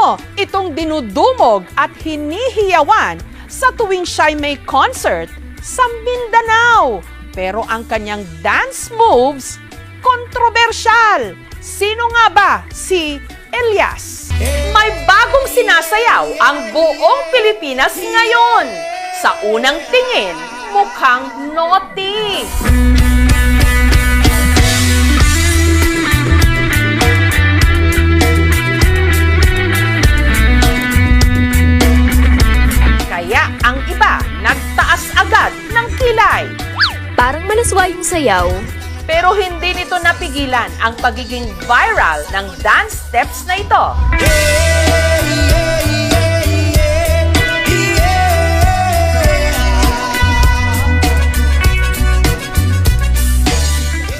mo itong dinudumog at hinihiyawan sa tuwing siya'y may concert sa Mindanao. Pero ang kanyang dance moves, kontrobersyal. Sino nga ba si Elias? May bagong sinasayaw ang buong Pilipinas ngayon. Sa unang tingin, mukhang naughty. Kaya ang iba nagtaas agad ng kilay. Parang malaswa yung sayaw. Pero hindi nito napigilan ang pagiging viral ng dance steps na ito.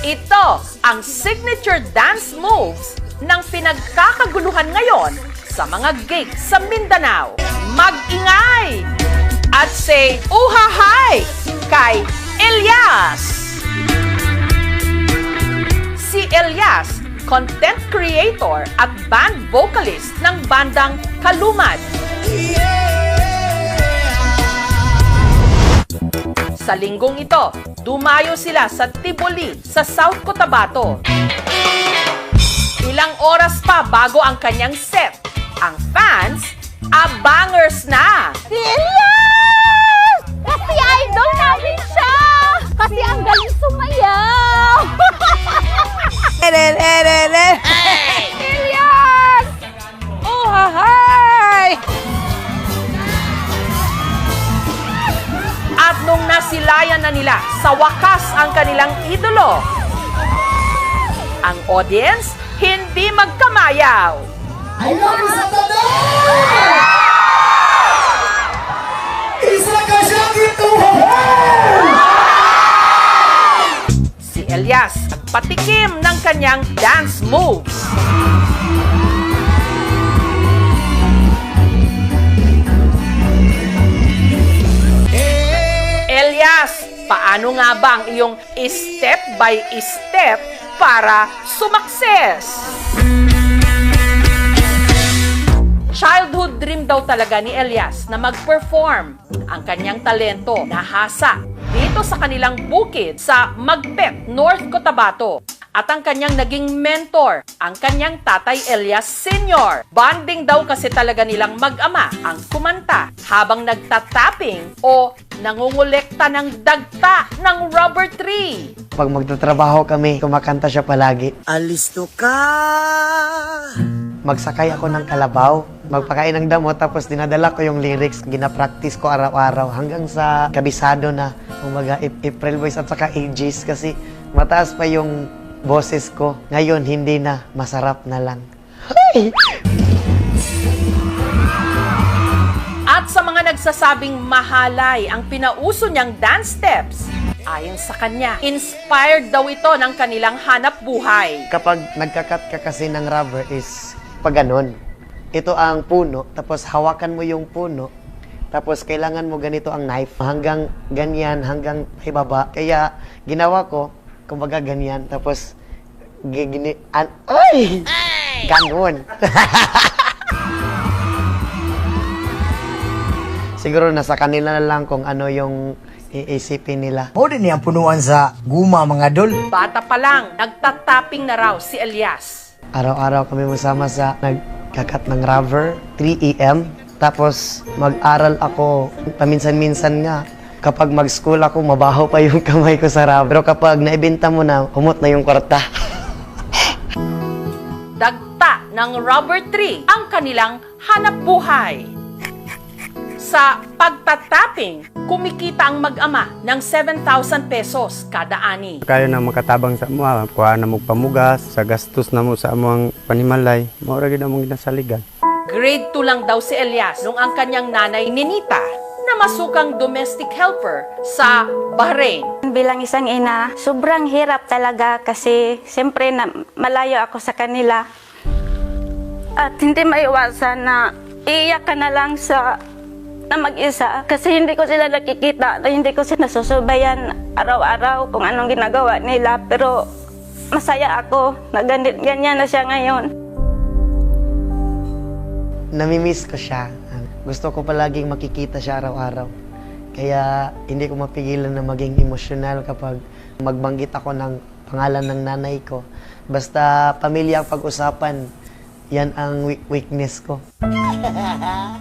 Ito ang signature dance moves ng pinagkakaguluhan ngayon sa mga gigs sa Mindanao. Mag-ingay at say uhahay kay Elias! Si Elias, content creator at band vocalist ng bandang Kalumad. Sa linggong ito, dumayo sila sa Tiboli sa South Cotabato. Ilang oras pa bago ang kanyang set. Ang fans, abangers na! Si Elias! Kasi idol namin siya! Kasi ang galing sumayaw! Elias! Oh, hahay! At nung nasilayan na nila sa wakas ang kanilang idolo, ang audience hindi magkamayaw. I love you, Saturday! Isa ka siya dito! Si Elias patikim ng kanyang dance moves. Elias, paano nga ba ang iyong step by step para sumakses? Childhood dream daw talaga ni Elias na mag-perform. Ang kanyang talento nahasa dito sa kanilang bukid sa Magpet, North Cotabato. At ang kanyang naging mentor, ang kanyang tatay Elias Sr. Bonding daw kasi talaga nilang mag-ama ang kumanta habang nagtatapping o nangungulekta ng dagta ng rubber tree. Pag magtatrabaho kami, kumakanta siya palagi. Alisto ka! Magsakay ako ng kalabaw, magpakain ng damo, tapos dinadala ko yung lyrics. Ginapractice ko araw-araw hanggang sa kabisado na, umaga, April Boys at saka AGs kasi mataas pa yung boses ko. Ngayon, hindi na. Masarap na lang. Hey! At sa mga nagsasabing mahalay ang pinauso niyang dance steps, ayon sa kanya, inspired daw ito ng kanilang hanap buhay. Kapag nagkakat ka kasi ng rubber is pag ganon. Ito ang puno, tapos hawakan mo yung puno, tapos kailangan mo ganito ang knife, hanggang ganyan, hanggang ibaba. Kaya ginawa ko, kumbaga ganyan, tapos ay! Ganon. Siguro nasa kanila na lang kung ano yung iisipin nila. O din niyang punuan sa guma mga dol. Bata pa lang, nagtatapping na raw si Elias. Araw-araw kami masama sa nagkakat ng rubber, 3 AM. Tapos mag-aral ako, paminsan-minsan nga. Kapag mag-school ako, mabaho pa yung kamay ko sa rubber. Pero kapag naibenta mo na, humot na yung kwarta. Dagta ng rubber tree ang kanilang hanap buhay. Sa pagtatapping, kumikita ang mag-ama ng 7,000 pesos kada ani. Kayo na makatabang sa mo, kuha na mo pamugas, sa gastos na mo sa among panimalay, maura gid among ginasaligan. Grade 2 lang daw si Elias nung ang kanyang nanay Ninita na masukang domestic helper sa Bahrain. Bilang isang ina, sobrang hirap talaga kasi siyempre na malayo ako sa kanila. At hindi maiwasan na iiyak ka na lang na mag-isa kasi hindi ko sila nakikita, hindi ko sila nasusubayan araw-araw kung anong ginagawa nila, pero masaya ako na ganyan na siya ngayon. namimiss ko siya. Gusto ko palaging makikita siya araw-araw. Kaya hindi ko mapigilan na maging emosyonal kapag magbanggit ako ng pangalan ng nanay ko. Basta pamilya ang pag-usapan, yan ang weakness ko.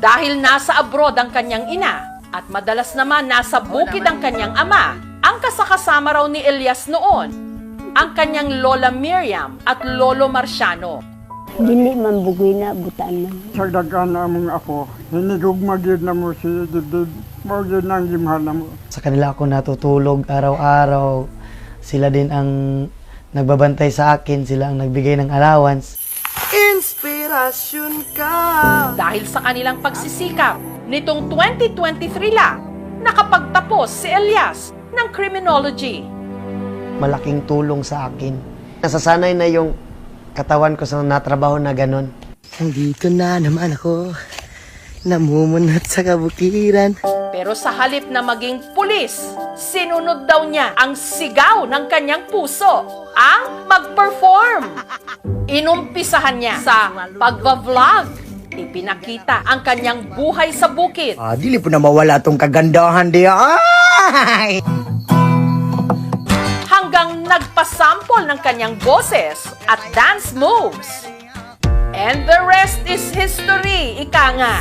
Dahil nasa abroad ang kanyang ina at madalas naman nasa bukid ang kanyang ama, ang kasakasama raw ni Elias noon, ang kanyang Lola Miriam at Lolo Marciano. Dili man bugoy na butaan man. Sa dagan na mong ako, hinigugmag yun na mo si Dibdib. Mawagin ang gimhan na mo. Sa kanila ako natutulog araw-araw. Sila din ang nagbabantay sa akin, sila ang nagbigay ng allowance. Inspirasyon ka. Dahil sa kanilang pagsisikap, nitong 2023 lang, nakapagtapos si Elias ng criminology. Malaking tulong sa akin. Nasasanay na yung katawan ko sa natrabaho na ganon. Nandito na naman ako. Namumunot sa kabukiran. Pero sa halip na maging pulis, sinunod daw niya ang sigaw ng kanyang puso, ang mag-perform. Inumpisahan niya sa pagva-vlog. Ipinakita ang kanyang buhay sa bukid. Dili po na mawala tong kagandahan diya. Ay! Hanggang nagpasample ng kanyang boses at dance moves. And the rest is history, ika nga.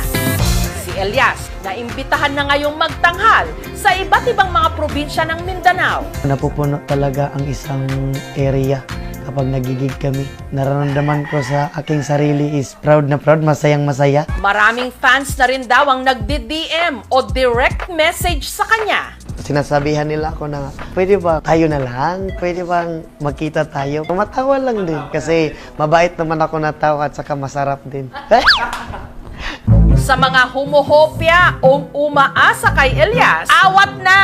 Si Elias na imbitahan na ngayong magtanghal sa iba't ibang mga probinsya ng Mindanao. Napupuno talaga ang isang area kapag nagigig kami. Nararamdaman ko sa aking sarili is proud na proud, masayang masaya. Maraming fans na rin daw ang nagdi-DM o direct message sa kanya. Sinasabihan nila ako na, pwede ba tayo na lang? Pwede bang magkita tayo? Matawa lang din kasi mabait naman ako na tao at saka masarap din. Sa mga humuhopya o umaasa kay Elias, awat na!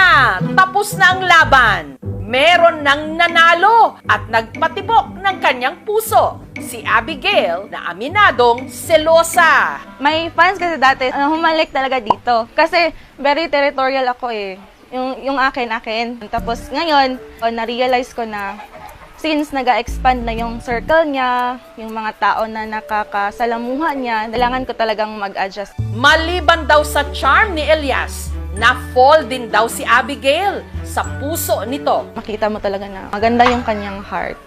Tapos na ang laban! Meron nang nanalo at nagpatibok ng kanyang puso. Si Abigail na aminadong selosa. May fans kasi dati, humalik talaga dito. Kasi very territorial ako eh. Yung akin. Tapos ngayon, na-realize ko na since nag-expand na yung circle niya, yung mga tao na nakakasalamuha niya, kailangan ko talagang mag-adjust. Maliban daw sa charm ni Elias, na-fall din daw si Abigail sa puso nito. Makita mo talaga na maganda yung kanyang heart.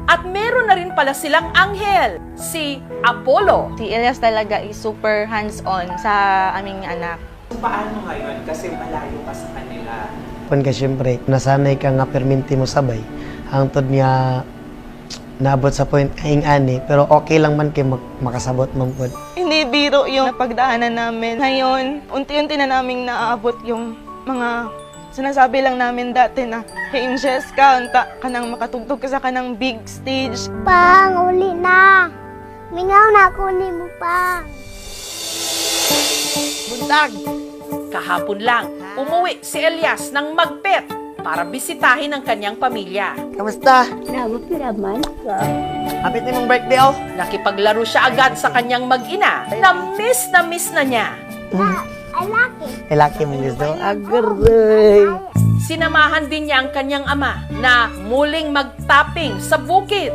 At meron na rin pala silang anghel, si Apollo. Si Elias talaga is super hands-on sa aming anak. Paano ngayon? Kasi malayo ka sa kanila. Kung siyempre, nasanay ka nga perminti mo sabay. Hangtod niya naabot sa point kaing ani, pero okay lang man kay makasabot man po. Hindi biro yung napagdaanan namin. Ngayon, unti-unti na naming naaabot yung mga sinasabi lang namin dati na, hey, Jessica, unta ka nang makatugtog ka sa kanang big stage. Pang, uli na. Mingaw na ako ni mo, Pang. Buntag! Kahapon lang, umuwi si Elias ng Magpet para bisitahin ang kanyang pamilya. Kamusta? Napapiraman ka. Hapit na mong birthday, oh. Nakipaglaro siya agad sa kanyang mag-ina na miss na niya. I like it. Laki mo gusto? Agaray! Sinamahan din niya ang kanyang ama na muling mag-tapping sa bukid.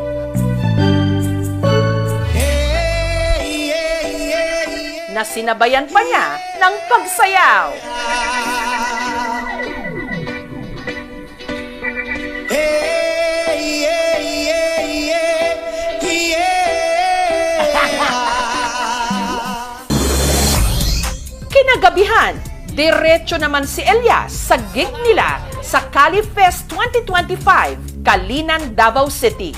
Na sinabayan pa niya ng pagsayaw. Kinagabihan, diretso naman si Elias sa gig nila sa Cali Fest 2025, Kalinan, Davao City.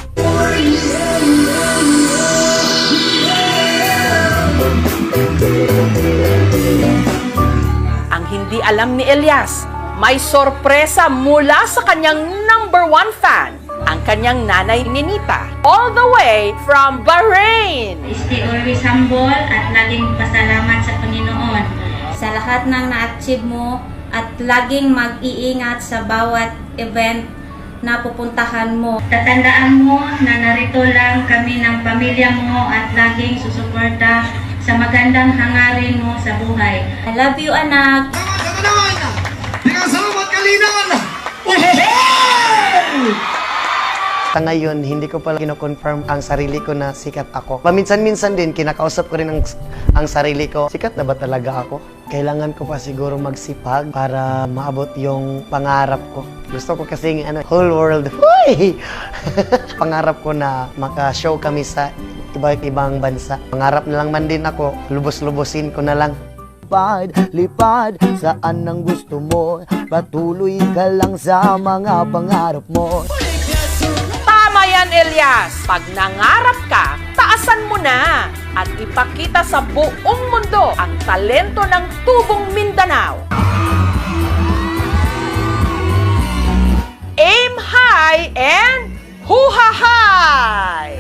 Ang hindi alam ni Elias, may sorpresa mula sa kanyang #1 fan, ang kanyang nanay Ninita, all the way from Bahrain. Stay always humble at laging pasalamat sa Panginoon sa lahat ng na-achieve mo at laging mag-iingat sa bawat event na pupuntahan mo. Tatandaan mo na narito lang kami ng pamilya mo at laging susuporta sa magandang hangarin mo sa buhay. I love you, anak. Dengan selamat Kalinan. Sa ngayon, hindi ko pala kino-confirm ang sarili ko na sikat ako. Paminsan-minsan din, kinakausap ko rin ang sarili ko. Sikat na ba talaga ako? Kailangan ko pa siguro magsipag para maabot yung pangarap ko. Gusto ko kasing whole world. Huy! Pangarap ko na maka-show kami sa iba't ibang bansa. Pangarap na lang man din ako, lubos-lubosin ko na lang. Lipad, saan ang gusto mo? Patuloy ka lang sa mga pangarap mo. Tama yan, Elias. Pag nangarap ka, taasan mo na at ipakita sa buong mundo ang talento ng Tubong Mindanao. Aim high and huha high!